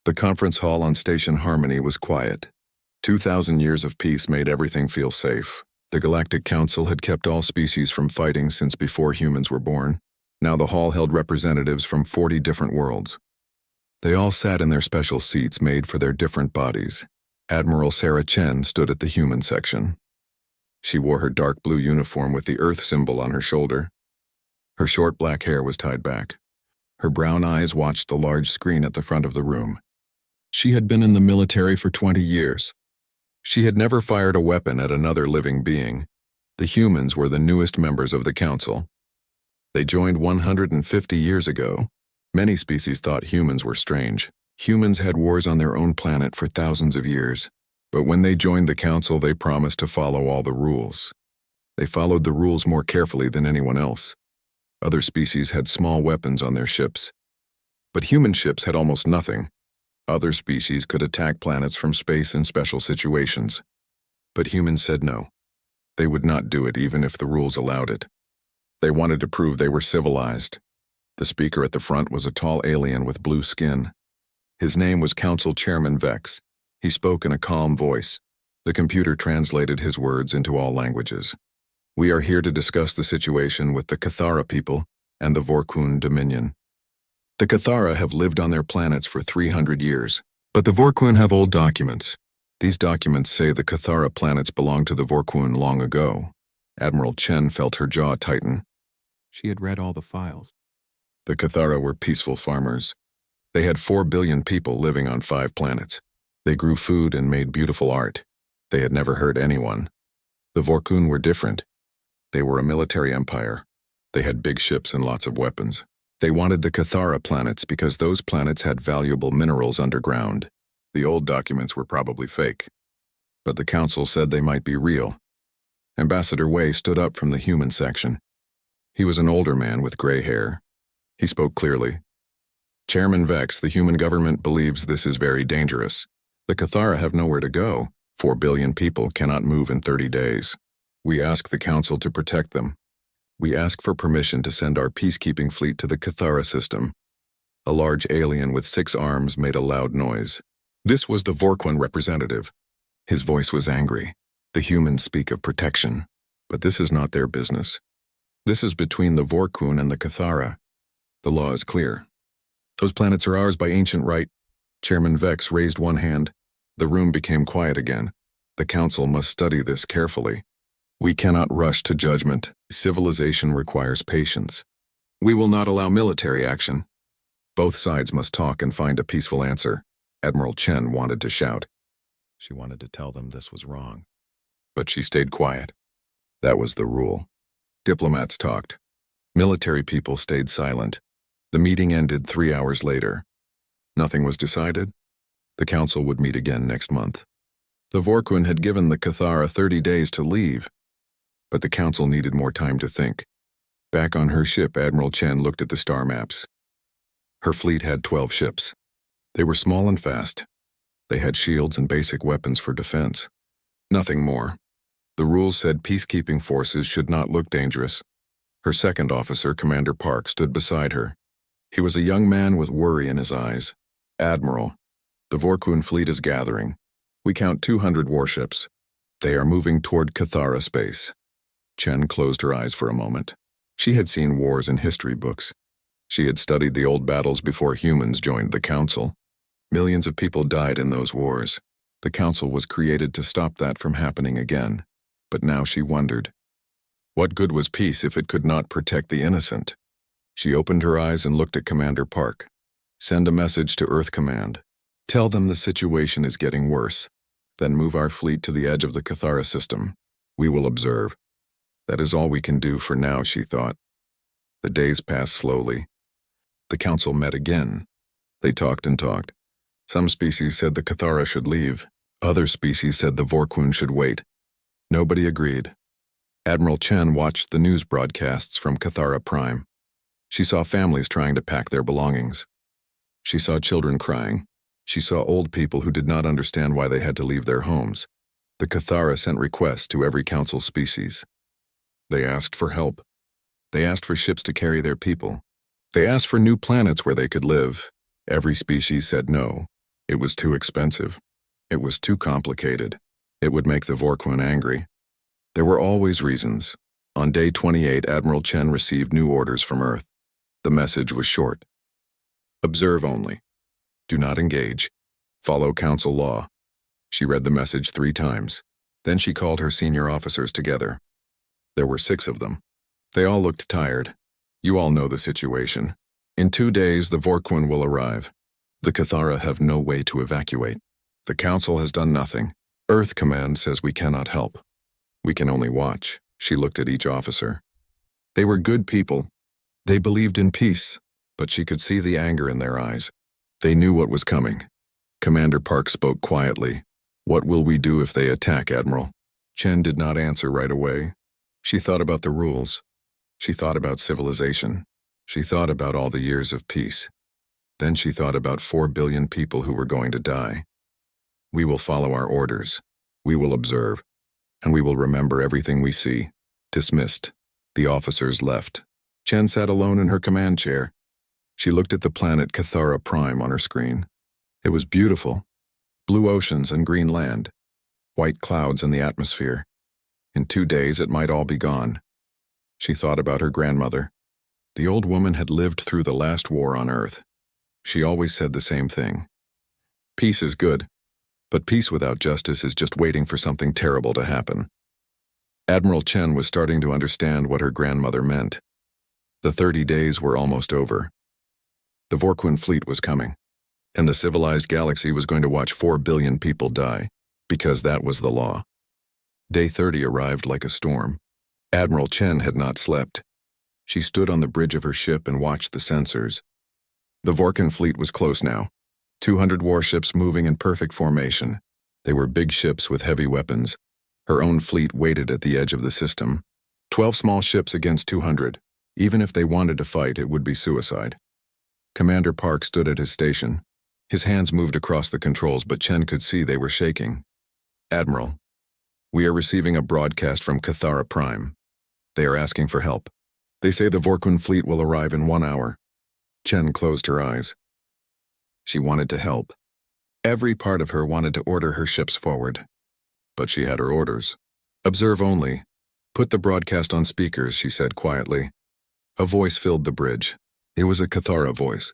The conference hall on Station Harmony was quiet. 2,000 years of peace made everything feel safe. The Galactic Council had kept all species from fighting since before humans were born. Now the hall held representatives from 40 different worlds. They all sat in their special seats made for their different bodies. Admiral Sarah Chen stood at the human section. She wore her dark blue uniform with the Earth symbol on her shoulder. Her short black hair was tied back. Her brown eyes watched the large screen at the front of the room. She had been in the military for 20 years. She had never fired a weapon at another living being. The humans were the newest members of the council. They joined 150 years ago. Many species thought humans were strange. Humans had wars on their own planet for thousands of years. But when they joined the council, they promised to follow all the rules. They followed the rules more carefully than anyone else. Other species had small weapons on their ships. But human ships had almost nothing. Other species could attack planets from space in special situations. But humans said no. They would not do it even if the rules allowed it. They wanted to prove they were civilized. The speaker at the front was a tall alien with blue skin. His name was Council Chairman Vex. He spoke in a calm voice. The computer translated his words into all languages. We are here to discuss the situation with the Cathara people and the Vorun Dominion. The Cathara have lived on their planets for 300 years, but the Vorun have old documents. These documents say the Cathara planets belonged to the Vorun long ago. Admiral Chen felt her jaw tighten. She had read all the files. The Cathara were peaceful farmers. They had 4 billion people living on 5 planets. They grew food and made beautiful art. They had never hurt anyone. The Vorun were different. They were a military empire. They had big ships and lots of weapons. They wanted the Cathara planets because those planets had valuable minerals underground. The old documents were probably fake. But the council said they might be real. Ambassador Wei stood up from the human section. He was an older man with gray hair. He spoke clearly. Chairman Vex, the human government believes this is very dangerous. The Cathara have nowhere to go. 4 billion people cannot move in 30 days. We ask the council to protect them. We ask for permission to send our peacekeeping fleet to the Cathara system. A large alien with 6 arms made a loud noise. This was the Vorun representative. His voice was angry. The humans speak of protection, but this is not their business. This is between the Vorun and the Cathara. The law is clear. Those planets are ours by ancient right. Chairman Vex raised one hand. The room became quiet again. The council must study this carefully. We cannot rush to judgment. Civilization requires patience. We will not allow military action. Both sides must talk and find a peaceful answer. Admiral Chen wanted to shout. She wanted to tell them this was wrong. But she stayed quiet. That was the rule. Diplomats talked. Military people stayed silent. The meeting ended 3 hours later. Nothing was decided. The council would meet again next month. The Vorun had given the Cathara 30 days to leave. But the council needed more time to think. Back on her ship, Admiral Chen looked at the star maps. Her fleet had 12 ships. They were small and fast. They had shields and basic weapons for defense. Nothing more. The rules said peacekeeping forces should not look dangerous. Her second officer, Commander Park, stood beside her. He was a young man with worry in his eyes. Admiral, the Vorun fleet is gathering. We count 200 warships. They are moving toward Cathara space. Chen closed her eyes for a moment. She had seen wars in history books. She had studied the old battles before humans joined the council. Millions of people died in those wars. The council was created to stop that from happening again. But now she wondered. What good was peace if it could not protect the innocent? She opened her eyes and looked at Commander Park. Send a message to Earth Command. Tell them the situation is getting worse. Then move our fleet to the edge of the Cathara system. We will observe. That is all we can do for now, she thought. The days passed slowly. The council met again. They talked and talked. Some species said the Cathara should leave. Other species said the Vorun should wait. Nobody agreed. Admiral Chen watched the news broadcasts from Cathara Prime. She saw families trying to pack their belongings. She saw children crying. She saw old people who did not understand why they had to leave their homes. The Cathara sent requests to every council species. They asked for help. They asked for ships to carry their people. They asked for new planets where they could live. Every species said no. It was too expensive. It was too complicated. It would make the Vorkun angry. There were always reasons. On day 28, Admiral Chen received new orders from Earth. The message was short. Observe only. Do not engage. Follow Council law. She read the message 3 times. Then she called her senior officers together. There were 6 of them. They all looked tired. You all know the situation. In 2 days, the Vorkun will arrive. The Cathara have no way to evacuate. The Council has done nothing. Earth Command says we cannot help. We can only watch. She looked at each officer. They were good people. They believed in peace, but she could see the anger in their eyes. They knew what was coming. Commander Park spoke quietly. What will we do if they attack, Admiral? Chen did not answer right away. She thought about the rules. She thought about civilization. She thought about all the years of peace. Then she thought about 4 billion people who were going to die. We will follow our orders. We will observe. And we will remember everything we see. Dismissed. The officers left. Chen sat alone in her command chair. She looked at the planet Cathara Prime on her screen. It was beautiful. Blue oceans and green land. White clouds in the atmosphere. In 2 days it might all be gone. She thought about her grandmother. The old woman had lived through the last war on Earth. She always said the same thing. Peace is good, but peace without justice is just waiting for something terrible to happen. Admiral Chen was starting to understand what her grandmother meant. The 30 days were almost over. The Vorkun fleet was coming, and the civilized galaxy was going to watch 4 billion people die, because that was the law. Day 30 arrived like a storm. Admiral Chen had not slept. She stood on the bridge of her ship and watched the sensors. The Vorkun fleet was close now. 200 warships moving in perfect formation. They were big ships with heavy weapons. Her own fleet waited at the edge of the system. 12 small ships against 200. Even if they wanted to fight, it would be suicide. Commander Park stood at his station. His hands moved across the controls, but Chen could see they were shaking. Admiral, we are receiving a broadcast from Cathara Prime. They are asking for help. They say the Vorkun fleet will arrive in 1 hour. Chen closed her eyes. She wanted to help. Every part of her wanted to order her ships forward. But she had her orders. Observe only. Put the broadcast on speakers, she said quietly. A voice filled the bridge. It was a Cathara voice.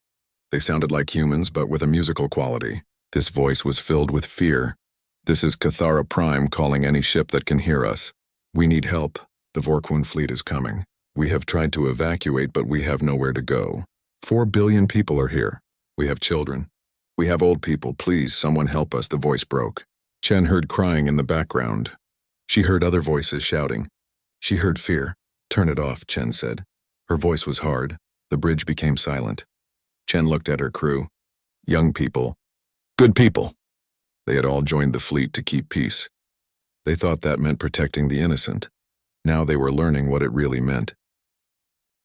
They sounded like humans, but with a musical quality. This voice was filled with fear. This is Cathara Prime calling any ship that can hear us. We need help. The Vorkun fleet is coming. We have tried to evacuate, but we have nowhere to go. 4 billion people are here. We have children. We have old people. Please, someone help us, the voice broke. Chen heard crying in the background. She heard other voices shouting. She heard fear. Turn it off, Chen said. Her voice was hard. The bridge became silent. Chen looked at her crew. Young people. Good people. They had all joined the fleet to keep peace. They thought that meant protecting the innocent. Now they were learning what it really meant.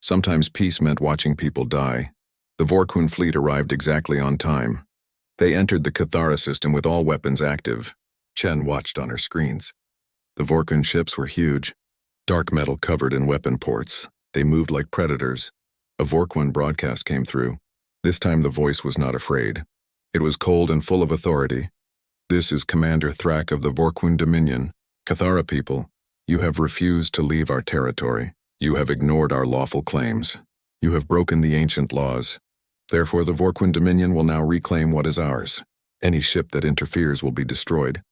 Sometimes peace meant watching people die. The Vorkun fleet arrived exactly on time. They entered the Cathara system with all weapons active. Chen watched on her screens. The Vorkun ships were huge. Dark metal covered in weapon ports. They moved like predators. A Vorkun broadcast came through. This time the voice was not afraid. It was cold and full of authority. This is Commander Thrak of the Vorkun Dominion. Cathara people, you have refused to leave our territory. You have ignored our lawful claims. You have broken the ancient laws. Therefore, the Vorkun Dominion will now reclaim what is ours. Any ship that interferes will be destroyed.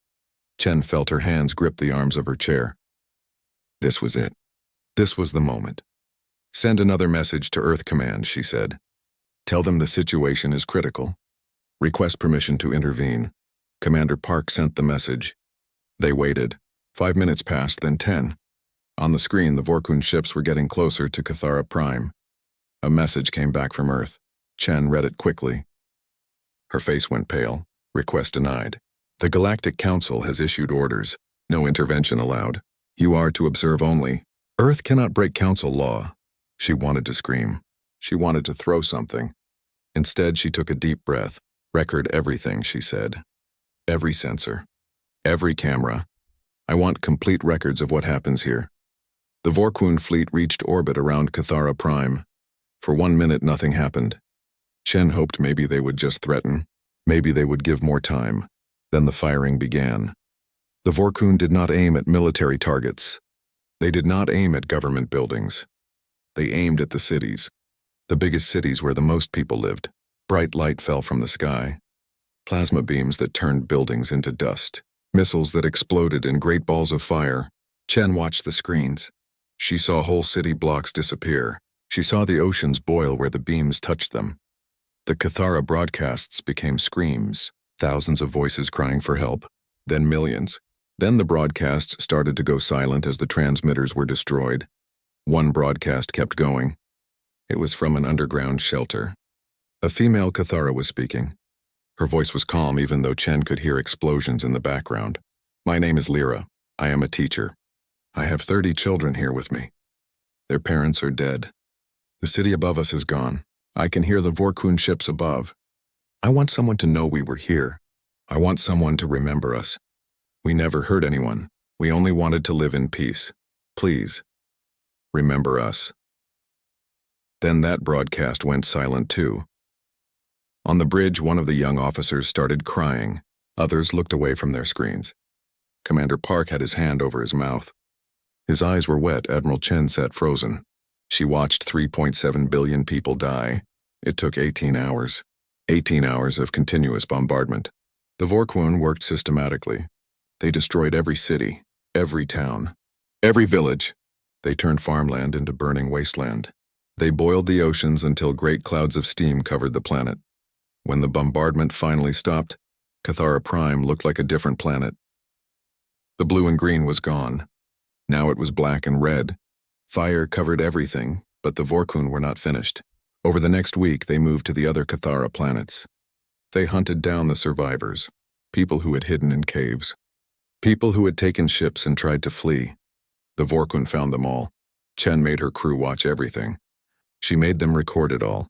Chen felt her hands grip the arms of her chair. This was it. This was the moment. Send another message to Earth Command, she said. Tell them the situation is critical. Request permission to intervene. Commander Park sent the message. They waited. 5 minutes passed, then 10. On the screen, the Vorkun ships were getting closer to Cathara Prime. A message came back from Earth. Chen read it quickly. Her face went pale. Request denied. The Galactic Council has issued orders. No intervention allowed. You are to observe only. Earth cannot break Council law. She wanted to scream. She wanted to throw something. Instead, she took a deep breath. Record everything, she said. Every sensor. Every camera. I want complete records of what happens here. The Vorkun fleet reached orbit around Cathara Prime. For 1 minute, nothing happened. Chen hoped maybe they would just threaten. Maybe they would give more time. Then the firing began. The Vorun did not aim at military targets. They did not aim at government buildings. They aimed at the cities. The biggest cities where the most people lived. Bright light fell from the sky. Plasma beams that turned buildings into dust. Missiles that exploded in great balls of fire. Chen watched the screens. She saw whole city blocks disappear. She saw the oceans boil where the beams touched them. The Cathara broadcasts became screams, thousands of voices crying for help, then millions. Then the broadcasts started to go silent as the transmitters were destroyed. One broadcast kept going. It was from an underground shelter. A female Cathara was speaking. Her voice was calm even though Chen could hear explosions in the background. My name is Lyra. I am a teacher. I have 30 children here with me. Their parents are dead. The city above us is gone. I can hear the Vorun ships above. I want someone to know we were here. I want someone to remember us. We never hurt anyone. We only wanted to live in peace. Please, remember us. Then that broadcast went silent too. On the bridge, one of the young officers started crying. Others looked away from their screens. Commander Park had his hand over his mouth. His eyes were wet. Admiral Chen sat frozen. She watched 3.7 billion people die. It took 18 hours. 18 hours of continuous bombardment. The Vorun worked systematically. They destroyed every city, every town, every village. They turned farmland into burning wasteland. They boiled the oceans until great clouds of steam covered the planet. When the bombardment finally stopped, Cathara Prime looked like a different planet. The blue and green was gone. Now it was black and red. Fire covered everything, but the Vorun were not finished. Over the next week, they moved to the other Cathara planets. They hunted down the survivors, people who had hidden in caves, people who had taken ships and tried to flee. The Vorun found them all. Chen made her crew watch everything. She made them record it all.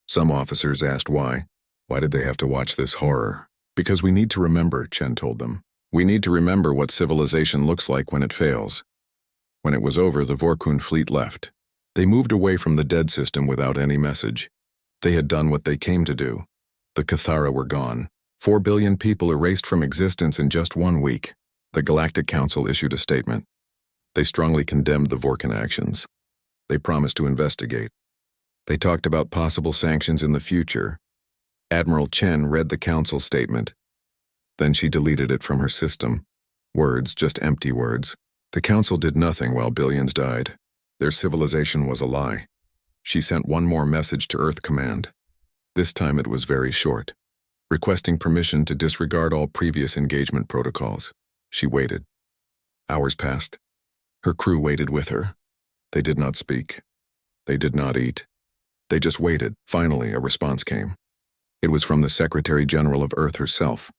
Some officers asked why. Why did they have to watch this horror? Because we need to remember, Chen told them. We need to remember what civilization looks like when it fails. When it was over, the Vorun fleet left. They moved away from the dead system without any message. They had done what they came to do. The Cathara were gone. 4 billion people erased from existence in just 1 week. The Galactic Council issued a statement. They strongly condemned the Vorun actions. They promised to investigate. They talked about possible sanctions in the future. Admiral Chen read the council statement. Then she deleted it from her system. Words, just empty words. The council did nothing while billions died. Their civilization was a lie. She sent one more message to Earth Command. This time it was very short, requesting permission to disregard all previous engagement protocols. She waited. Hours passed. Her crew waited with her. They did not speak. They did not eat. They just waited. Finally, a response came. It was from the Secretary General of Earth herself.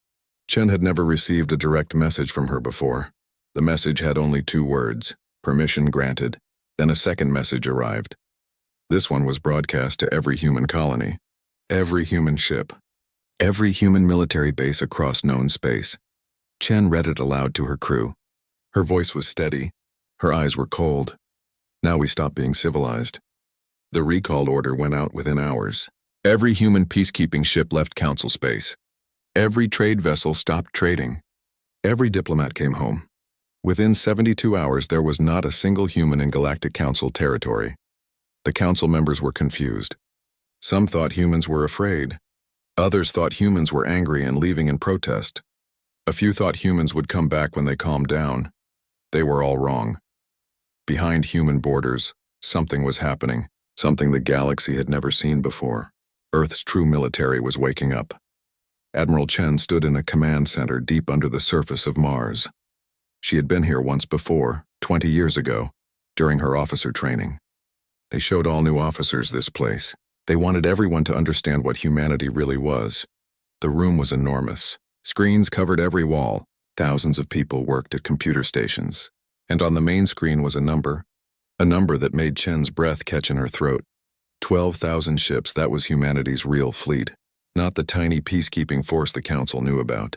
Chen had never received a direct message from her before. The message had only 2 words, permission granted. Then a second message arrived. This one was broadcast to every human colony, every human ship, every human military base across known space. Chen read it aloud to her crew. Her voice was steady. Her eyes were cold. Now we stop being civilized. The recall order went out within hours. Every human peacekeeping ship left council space. Every trade vessel stopped trading. Every diplomat came home. Within 72 hours, there was not a single human in Galactic Council territory. The council members were confused. Some thought humans were afraid. Others thought humans were angry and leaving in protest. A few thought humans would come back when they calmed down. They were all wrong. Behind human borders, something was happening, something the galaxy had never seen before. Earth's true military was waking up. Admiral Chen stood in a command center deep under the surface of Mars. She had been here once before, 20 years ago, during her officer training. They showed all new officers this place. They wanted everyone to understand what humanity really was. The room was enormous. Screens covered every wall. Thousands of people worked at computer stations. And on the main screen was a number that made Chen's breath catch in her throat. 12,000 ships, that was humanity's real fleet. Not the tiny peacekeeping force the Council knew about.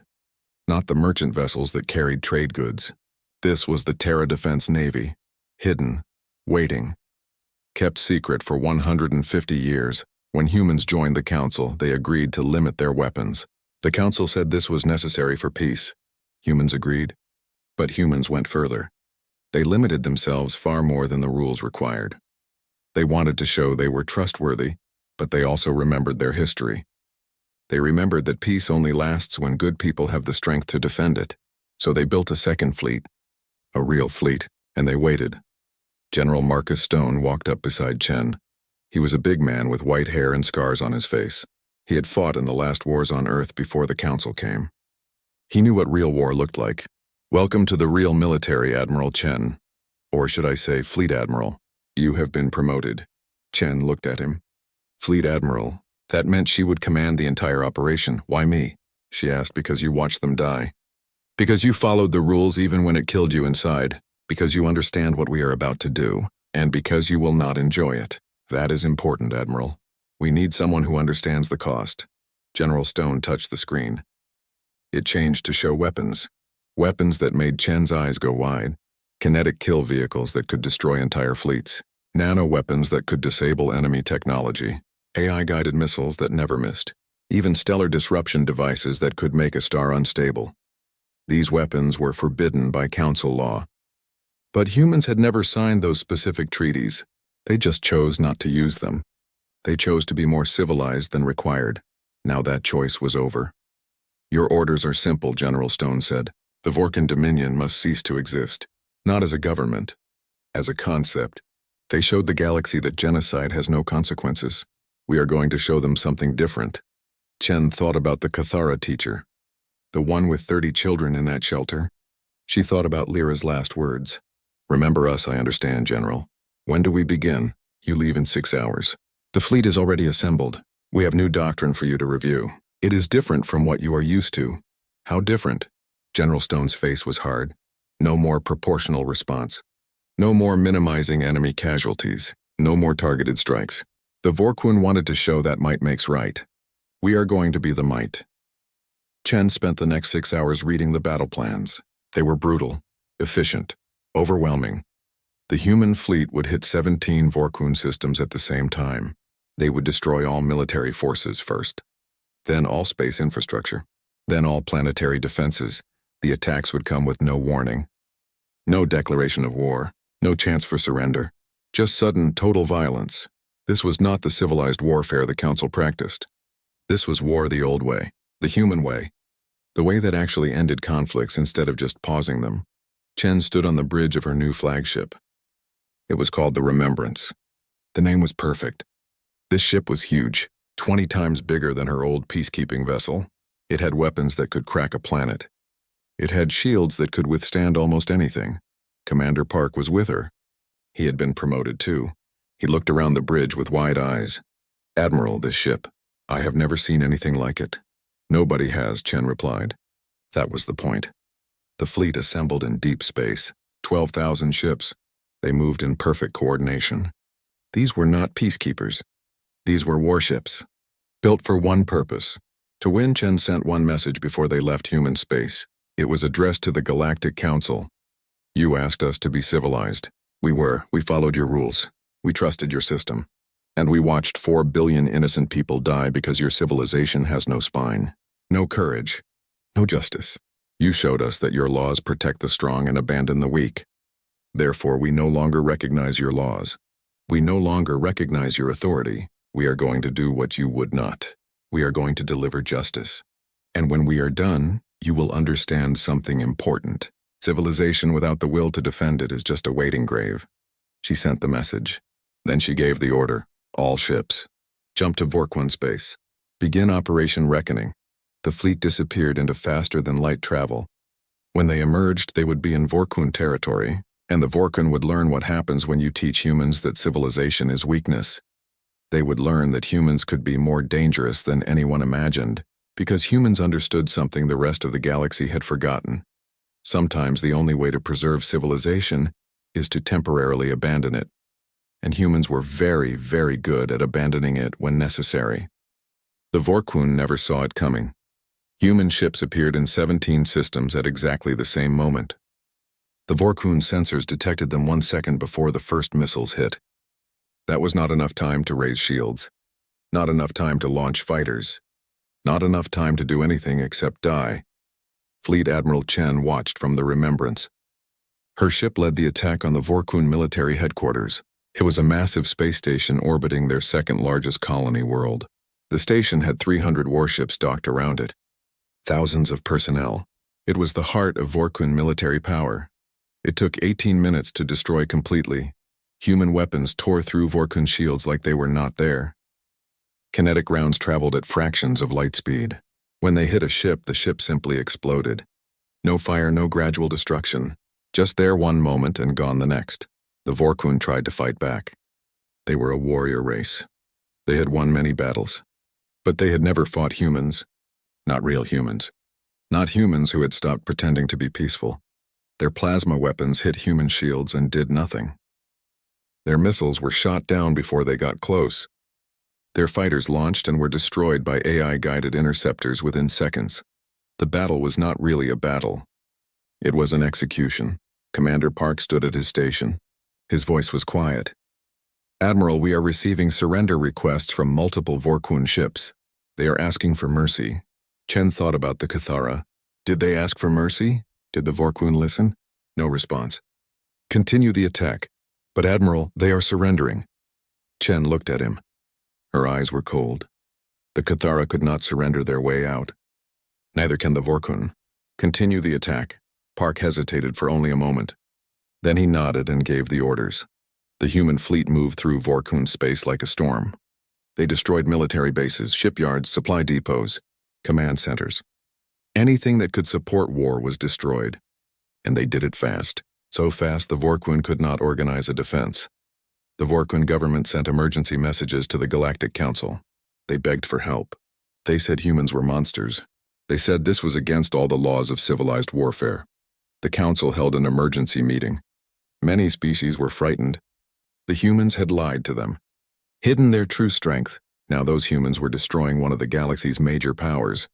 Not the merchant vessels that carried trade goods. This was the Terra Defense Navy, hidden, waiting, kept secret for 150 years. When humans joined the Council, they agreed to limit their weapons. The council said this was necessary for peace. Humans agreed. But humans went further. They limited themselves far more than the rules required. They wanted to show they were trustworthy, but they also remembered their history. They remembered that peace only lasts when good people have the strength to defend it. So they built a second fleet, a real fleet, and they waited. General Marcus Stone walked up beside Chen. He was a big man with white hair and scars on his face. He had fought in the last wars on Earth before the council came. He knew what real war looked like. "Welcome to the real military, Admiral Chen. Or should I say, Fleet Admiral. You have been promoted." Chen looked at him. "Fleet Admiral. That meant she would command the entire operation. Why me?" she asked. "Because you watched them die. Because you followed the rules even when it killed you inside. Because you understand what we are about to do. And because you will not enjoy it. That is important, Admiral. We need someone who understands the cost." General Stone touched the screen. It changed to show weapons. Weapons that made Chen's eyes go wide. Kinetic kill vehicles that could destroy entire fleets. Nano-weapons that could disable enemy technology. AI-guided missiles that never missed. Even stellar disruption devices that could make a star unstable. These weapons were forbidden by council law. But humans had never signed those specific treaties. They just chose not to use them. They chose to be more civilized than required. Now that choice was over. "Your orders are simple," General Stone said. "The Vorkan Dominion must cease to exist. Not as a government. As a concept. They showed the galaxy that genocide has no consequences. We are going to show them something different." Chen thought about the Cathara teacher. The one with 30 children in that shelter. She thought about Lyra's last words. "Remember us, I understand, General. When do we begin?" "You leave in 6 hours. The fleet is already assembled. We have new doctrine for you to review. It is different from what you are used to." "How different?" General Stone's face was hard. No more proportional response. No more minimizing enemy casualties. No more targeted strikes. The Vorkun wanted to show that might makes right. We are going to be the might. Chen spent the next 6 hours reading the battle plans. They were brutal, efficient, overwhelming. The human fleet would hit 17 Vorkun systems at the same time. They would destroy all military forces first. Then all space infrastructure. Then all planetary defenses. The attacks would come with no warning. No declaration of war. No chance for surrender. Just sudden, total violence. This was not the civilized warfare the Council practiced. This was war the old way, the human way. The way that actually ended conflicts instead of just pausing them. Chen stood on the bridge of her new flagship. It was called the Remembrance. The name was perfect. This ship was huge, 20 times bigger than her old peacekeeping vessel. It had weapons that could crack a planet. It had shields that could withstand almost anything. Commander Park was with her. He had been promoted too. He looked around the bridge with wide eyes. "Admiral, this ship. I have never seen anything like it." "Nobody has," Chen replied. That was the point. The fleet assembled in deep space, 12,000 ships. They moved in perfect coordination. These were not peacekeepers. These were warships, built for one purpose. To win, Chen sent one message before they left human space. It was addressed to the Galactic Council. "You asked us to be civilized. We were. We followed your rules. We trusted your system. And we watched 4 billion innocent people die because your civilization has no spine, no courage, no justice. You showed us that your laws protect the strong and abandon the weak. Therefore, we no longer recognize your laws. We no longer recognize your authority. We are going to do what you would not. We are going to deliver justice. And when we are done, you will understand something important. Civilization without the will to defend it is just a waiting grave." She sent the message. Then she gave the order. "All ships. Jump to Vorkun space. Begin Operation Reckoning." The fleet disappeared into faster-than-light travel. When they emerged, they would be in Vorkun territory, and the Vorkun would learn what happens when you teach humans that civilization is weakness. They would learn that humans could be more dangerous than anyone imagined, because humans understood something the rest of the galaxy had forgotten. Sometimes the only way to preserve civilization is to temporarily abandon it. And humans were very, very good at abandoning it when necessary. The Vorkun never saw it coming. Human ships appeared in 17 systems at exactly the same moment. The Vorkun sensors detected them 1 second before the first missiles hit. That was not enough time to raise shields. Not enough time to launch fighters. Not enough time to do anything except die. Fleet Admiral Chen watched from the remembrance. Her ship led the attack on the Vorkun military headquarters. It was a massive space station orbiting their second-largest colony world. The station had 300 warships docked around it. Thousands of personnel. It was the heart of Vorkun military power. It took 18 minutes to destroy completely. Human weapons tore through Vorkun shields like they were not there. Kinetic rounds traveled at fractions of light speed. When they hit a ship, the ship simply exploded. No fire, no gradual destruction. Just there one moment and gone the next. The Vorkun tried to fight back. They were a warrior race. They had won many battles. But they had never fought humans. Not real humans. Not humans who had stopped pretending to be peaceful. Their plasma weapons hit human shields and did nothing. Their missiles were shot down before they got close. Their fighters launched and were destroyed by AI-guided interceptors within seconds. The battle was not really a battle. It was an execution. Commander Park stood at his station. His voice was quiet. "Admiral, we are receiving surrender requests from multiple Vorkun ships. They are asking for mercy." Chen thought about the Cathara. Did they ask for mercy? Did the Vorkun listen? No response. "Continue the attack." "But Admiral, they are surrendering." Chen looked at him. Her eyes were cold. The Cathara could not surrender their way out. Neither can the Vorkun. "Continue the attack." Park hesitated for only a moment. Then he nodded and gave the orders. The human fleet moved through Vorkun space like a storm. They destroyed military bases, shipyards, supply depots, command centers. Anything that could support war was destroyed. And they did it fast. So fast the Vorkun could not organize a defense. The Vorkun government sent emergency messages to the Galactic Council. They begged for help. They said humans were monsters. They said this was against all the laws of civilized warfare. The council held an emergency meeting. Many species were frightened. The humans had lied to them, hidden their true strength. Now those humans were destroying one of the galaxy's major powers.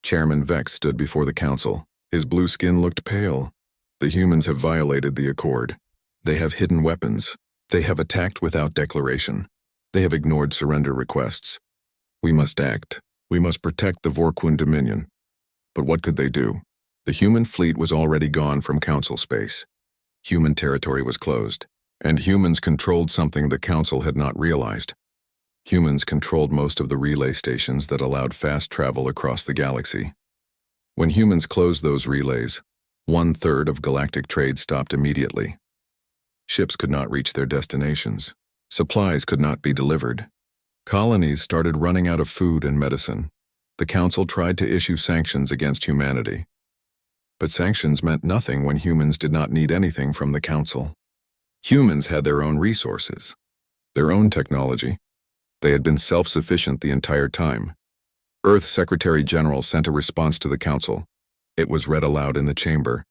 Chairman Vex stood before the council. His blue skin looked pale. The humans have violated the accord. They have hidden weapons. They have attacked without declaration. They have ignored surrender requests. We must act. We must protect the Vorkun Dominion. But what could they do? The human fleet was already gone from council space. Human territory was closed, and humans controlled something the council had not realized. Humans controlled most of the relay stations that allowed fast travel across the galaxy. When humans closed those relays, 1/3 of galactic trade stopped immediately. Ships could not reach their destinations. Supplies could not be delivered. Colonies started running out of food and medicine. The council tried to issue sanctions against humanity. But sanctions meant nothing when humans did not need anything from the council. Humans had their own resources, their own technology. They had been self-sufficient the entire time. Earth's Secretary General sent a response to the council. It was read aloud in the chamber.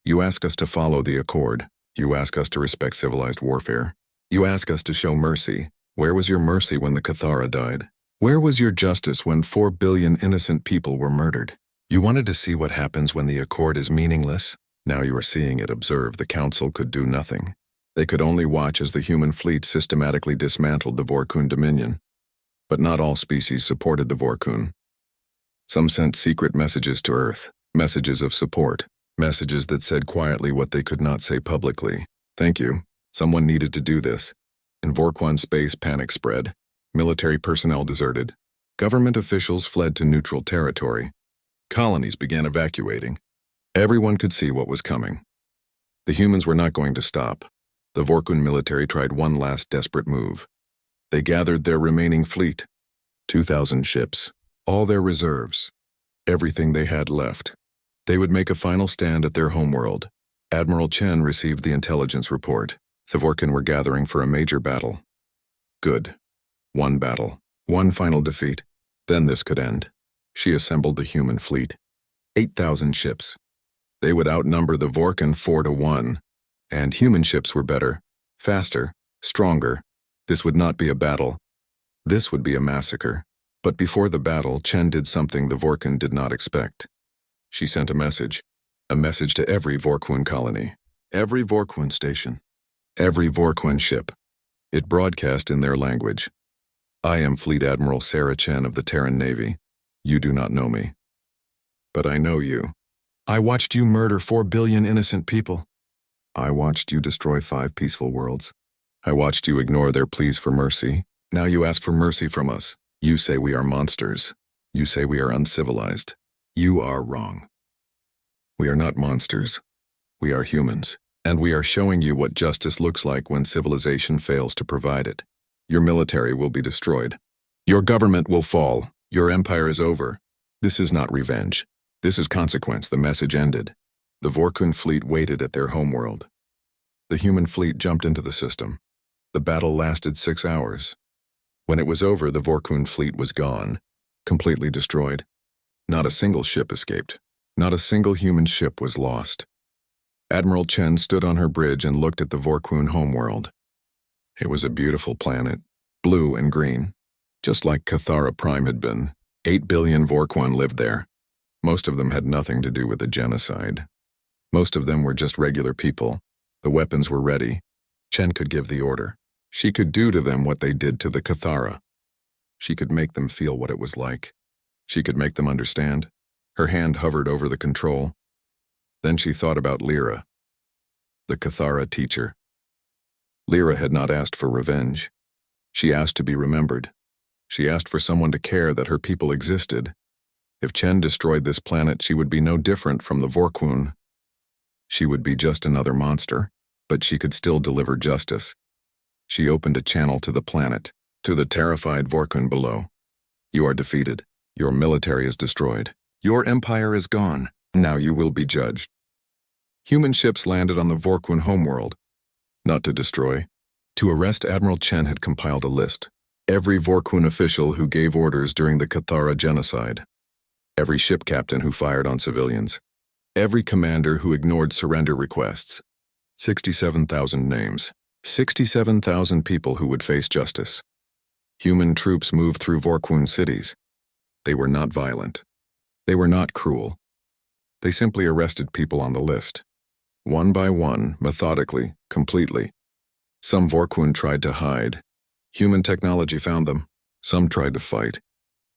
"You ask us to follow the accord. You ask us to respect civilized warfare. You ask us to show mercy. Where was your mercy when the Cathara died? Where was your justice when 4 billion innocent people were murdered? You wanted to see what happens when the accord is meaningless. Now you are seeing it. Observe. The council could do nothing. They could only watch as the human fleet systematically dismantled the Vorkun Dominion. But not all species supported the Vorkun. Some sent secret messages to Earth, messages of support, messages that said quietly what they could not say publicly. Thank you. Someone needed to do this. In Vorkun space, panic spread. Military personnel deserted. Government officials fled to neutral territory. Colonies began evacuating. Everyone could see what was coming. The humans were not going to stop. The Vorkun military tried one last desperate move. They gathered their remaining fleet, 2,000 ships, all their reserves, everything they had left. They would make a final stand at their homeworld. Admiral Chen received the intelligence report. The Vorkun were gathering for a major battle. Good. One battle, one final defeat. Then this could end. She assembled the human fleet. 8,000 ships. They would outnumber the Vorkun 4-1. And human ships were better, faster, stronger. This would not be a battle. This would be a massacre. But before the battle, Chen did something the Vorkun did not expect. She sent a message to every Vorkun colony, every Vorkun station, every Vorkun ship. It broadcast in their language. "I am Fleet Admiral Sarah Chen of the Terran Navy. You do not know me. But I know you. I watched you murder 4 billion innocent people. I watched you destroy 5 peaceful worlds. I watched you ignore their pleas for mercy. Now you ask for mercy from us. You say we are monsters. You say we are uncivilized. You are wrong. We are not monsters. We are humans, and we are showing you what justice looks like when civilization fails to provide it. Your military will be destroyed. Your government will fall. Your empire is over. This is not revenge. This is consequence. The message ended. The Vorun fleet waited at their homeworld. The human fleet jumped into the system. The battle lasted 6 hours. When it was over, the Vorun fleet was gone, completely destroyed. Not a single ship escaped. Not a single human ship was lost. Admiral Chen stood on her bridge and looked at the Vorun homeworld. It was a beautiful planet, blue and green, just like Cathara Prime had been. 8 billion Vorun lived there. Most of them had nothing to do with the genocide. Most of them were just regular people. The weapons were ready. Chen could give the order. She could do to them what they did to the Cathara. She could make them feel what it was like. She could make them understand. Her hand hovered over the control. Then she thought about Lyra, the Cathara teacher. Lyra had not asked for revenge. She asked to be remembered. She asked for someone to care that her people existed. If Chen destroyed this planet, she would be no different from the Vorun. She would be just another monster, but she could still deliver justice. She opened a channel to the planet, to the terrified Vorun below. You are defeated. Your military is destroyed. Your empire is gone. Now you will be judged. Human ships landed on the Vorun homeworld. Not to destroy. To arrest Admiral Chen had compiled a list. Every Vorun official who gave orders during the Cathara genocide. Every ship captain who fired on civilians. Every commander who ignored surrender requests. 67,000 names. 67,000 people who would face justice. Human troops moved through Vorun cities. They were not violent. They were not cruel. They simply arrested people on the list. One by one, methodically, completely. Some Vorun tried to hide. Human technology found them. Some tried to fight.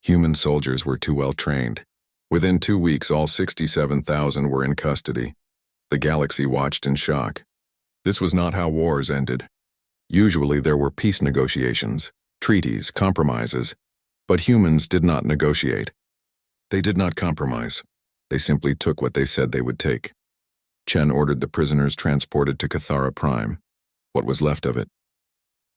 Human soldiers were too well trained. Within 2 weeks, all 67,000 were in custody. The galaxy watched in shock. This was not how wars ended. Usually there were peace negotiations, treaties, compromises, but humans did not negotiate. They did not compromise. They simply took what they said they would take. Chen ordered the prisoners transported to Cathara Prime. What was left of it?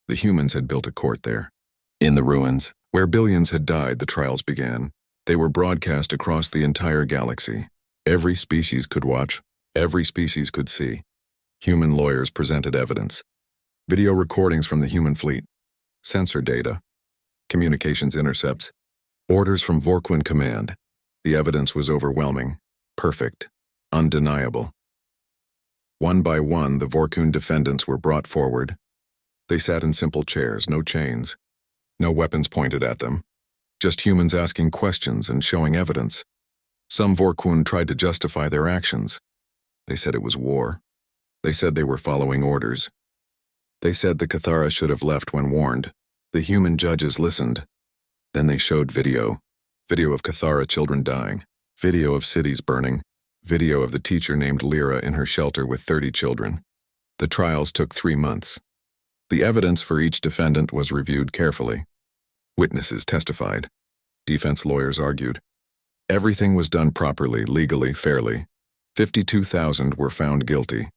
The humans had built a court there. In the ruins, where billions had died, the trials began. They were broadcast across the entire galaxy. Every species could watch. Every species could see. Human lawyers presented evidence. Video recordings from the human fleet. Sensor data. Communications intercepts. Orders from Vorun Command. The evidence was overwhelming. Perfect. Undeniable. One by one, the Vorun defendants were brought forward. They sat in simple chairs, no chains. No weapons pointed at them. Just humans asking questions and showing evidence. Some Vorun tried to justify their actions. They said it was war. They said they were following orders. They said the Cathara should have left when warned. The human judges listened. Then they showed video. Video of Cathara children dying. Video of cities burning. Video of the teacher named Lyra in her shelter with 30 children. The trials took 3 months. The evidence for each defendant was reviewed carefully. Witnesses testified. Defense lawyers argued. Everything was done properly, legally, fairly. 52,000 were found guilty.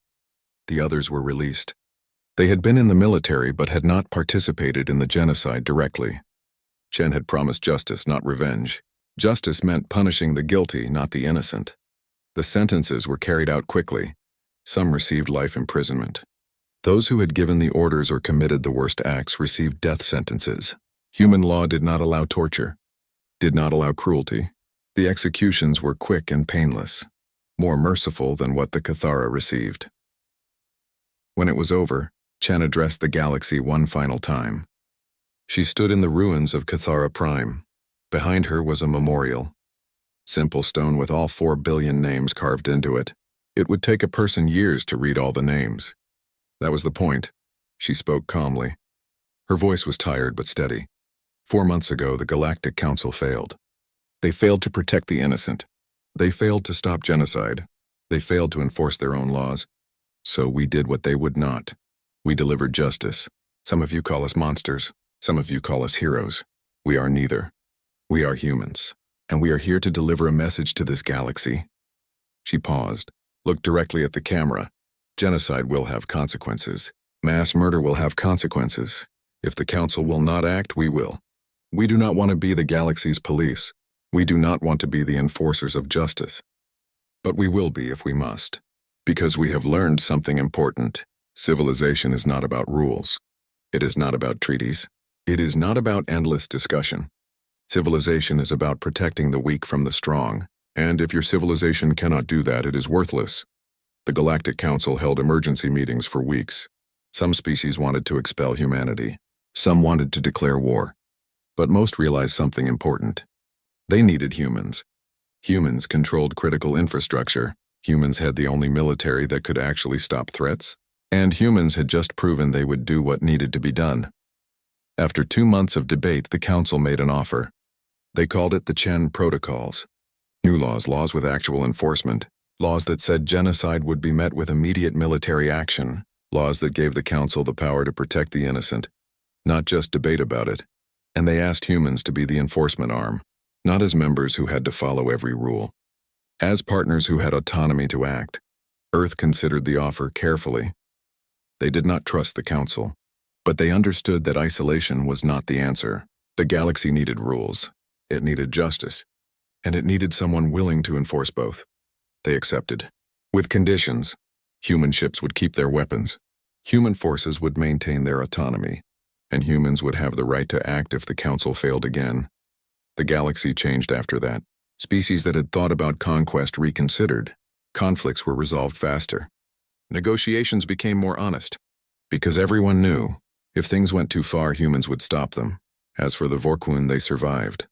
The others were released. They had been in the military but had not participated in the genocide directly. Chen had promised justice, not revenge. Justice meant punishing the guilty, not the innocent. The sentences were carried out quickly. Some received life imprisonment. Those who had given the orders or committed the worst acts received death sentences. Human law did not allow torture, did not allow cruelty. The executions were quick and painless, more merciful than what the Cathara received. When it was over, Chen addressed the galaxy one final time. She stood in the ruins of Cathara Prime. Behind her was a memorial. Simple stone with all 4 billion names carved into it. It would take a person years to read all the names. That was the point. She spoke calmly. Her voice was tired but steady. 4 months ago, the Galactic Council failed. They failed to protect the innocent. They failed to stop genocide. They failed to enforce their own laws. So we did what they would not. We delivered justice. Some of you call us monsters. Some of you call us heroes. We are neither. We are humans. And we are here to deliver a message to this galaxy. She paused, looked directly at the camera. Genocide will have consequences. Mass murder will have consequences. If the Council will not act, we will. We do not want to be the galaxy's police. We do not want to be the enforcers of justice. But we will be if we must. Because we have learned something important. Civilization is not about rules. It is not about treaties. It is not about endless discussion. Civilization is about protecting the weak from the strong. And if your civilization cannot do that, it is worthless. The Galactic Council held emergency meetings for weeks. Some species wanted to expel humanity. Some wanted to declare war. But most realized something important. They needed humans. Humans controlled critical infrastructure. Humans had the only military that could actually stop threats. And humans had just proven they would do what needed to be done. After 2 months of debate, the Council made an offer. They called it the Chen Protocols. New laws with actual enforcement. Laws that said genocide would be met with immediate military action. Laws that gave the Council the power to protect the innocent. Not just debate about it. And they asked humans to be the enforcement arm. Not as members who had to follow every rule. As partners who had autonomy to act. Earth considered the offer carefully. They did not trust the Council. But they understood that isolation was not the answer. The galaxy needed rules. It needed justice. And it needed someone willing to enforce both. They accepted. With conditions. Human ships would keep their weapons. Human forces would maintain their autonomy. And humans would have the right to act if the Council failed again. The galaxy changed after that. Species that had thought about conquest reconsidered. Conflicts were resolved faster. Negotiations became more honest. Because everyone knew, if things went too far, humans would stop them. As for the Vorun, they survived.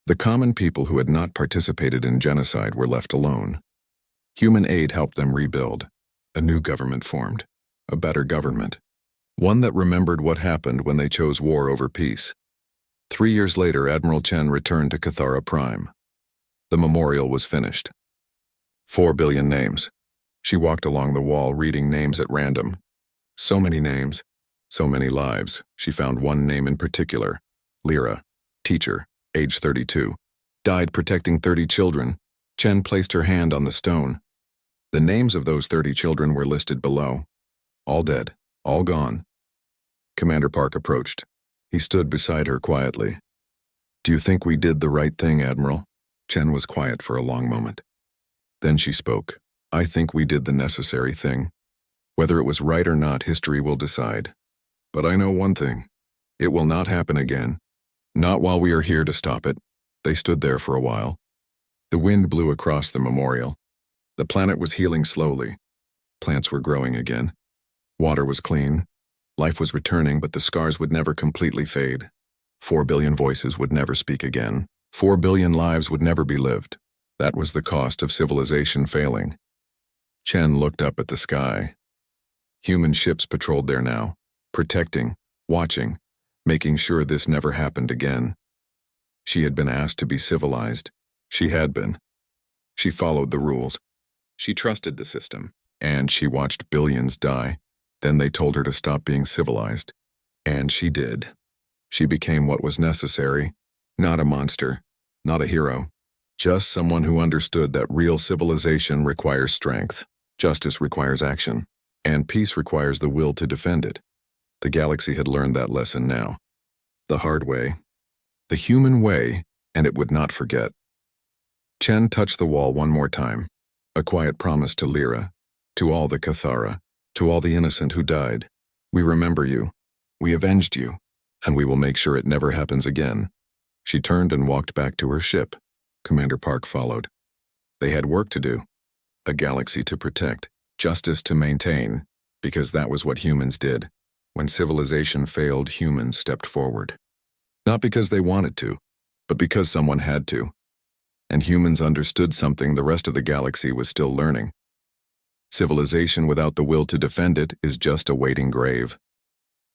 The common people who had not participated in genocide were left alone. Human aid helped them rebuild. A new government formed. A better government. One that remembered what happened when they chose war over peace. 3 years later, Admiral Chen returned to Cathara Prime. The memorial was finished. 4 billion names. She walked along the wall, reading names at random. So many names. So many lives. She found one name in particular. Lyra. Teacher. Age 32. Died protecting 30 children. Chen placed her hand on the stone. The names of those 30 children were listed below. All dead. All gone. Commander Park approached. He stood beside her quietly. Do you think we did the right thing, Admiral? Chen was quiet for a long moment. Then she spoke. I think we did the necessary thing. Whether it was right or not, history will decide. But I know one thing. It will not happen again. Not while we are here to stop it. They stood there for a while. The wind blew across the memorial. The planet was healing slowly. Plants were growing again. Water was clean. Life was returning, but the scars would never completely fade. 4 billion voices would never speak again. 4 billion lives would never be lived. That was the cost of civilization failing. Chen looked up at the sky. Human ships patrolled there now, protecting, watching, making sure this never happened again. She had been asked to be civilized. She had been. She followed the rules. She trusted the system, and she watched billions die. Then they told her to stop being civilized. And she did. She became what was necessary. Not a monster, not a hero. Just someone who understood that real civilization requires strength, justice requires action, and peace requires the will to defend it. The galaxy had learned that lesson now. The hard way. The human way, and it would not forget. Chen touched the wall one more time. A quiet promise to Lyra, to all the Cathara, to all the innocent who died. We remember you. We avenged you. And we will make sure it never happens again. She turned and walked back to her ship. Commander Park followed. They had work to do. A galaxy to protect. Justice to maintain. Because that was what humans did. When civilization failed, humans stepped forward. Not because they wanted to, but because someone had to. And humans understood something the rest of the galaxy was still learning. Civilization without the will to defend it is just a waiting grave.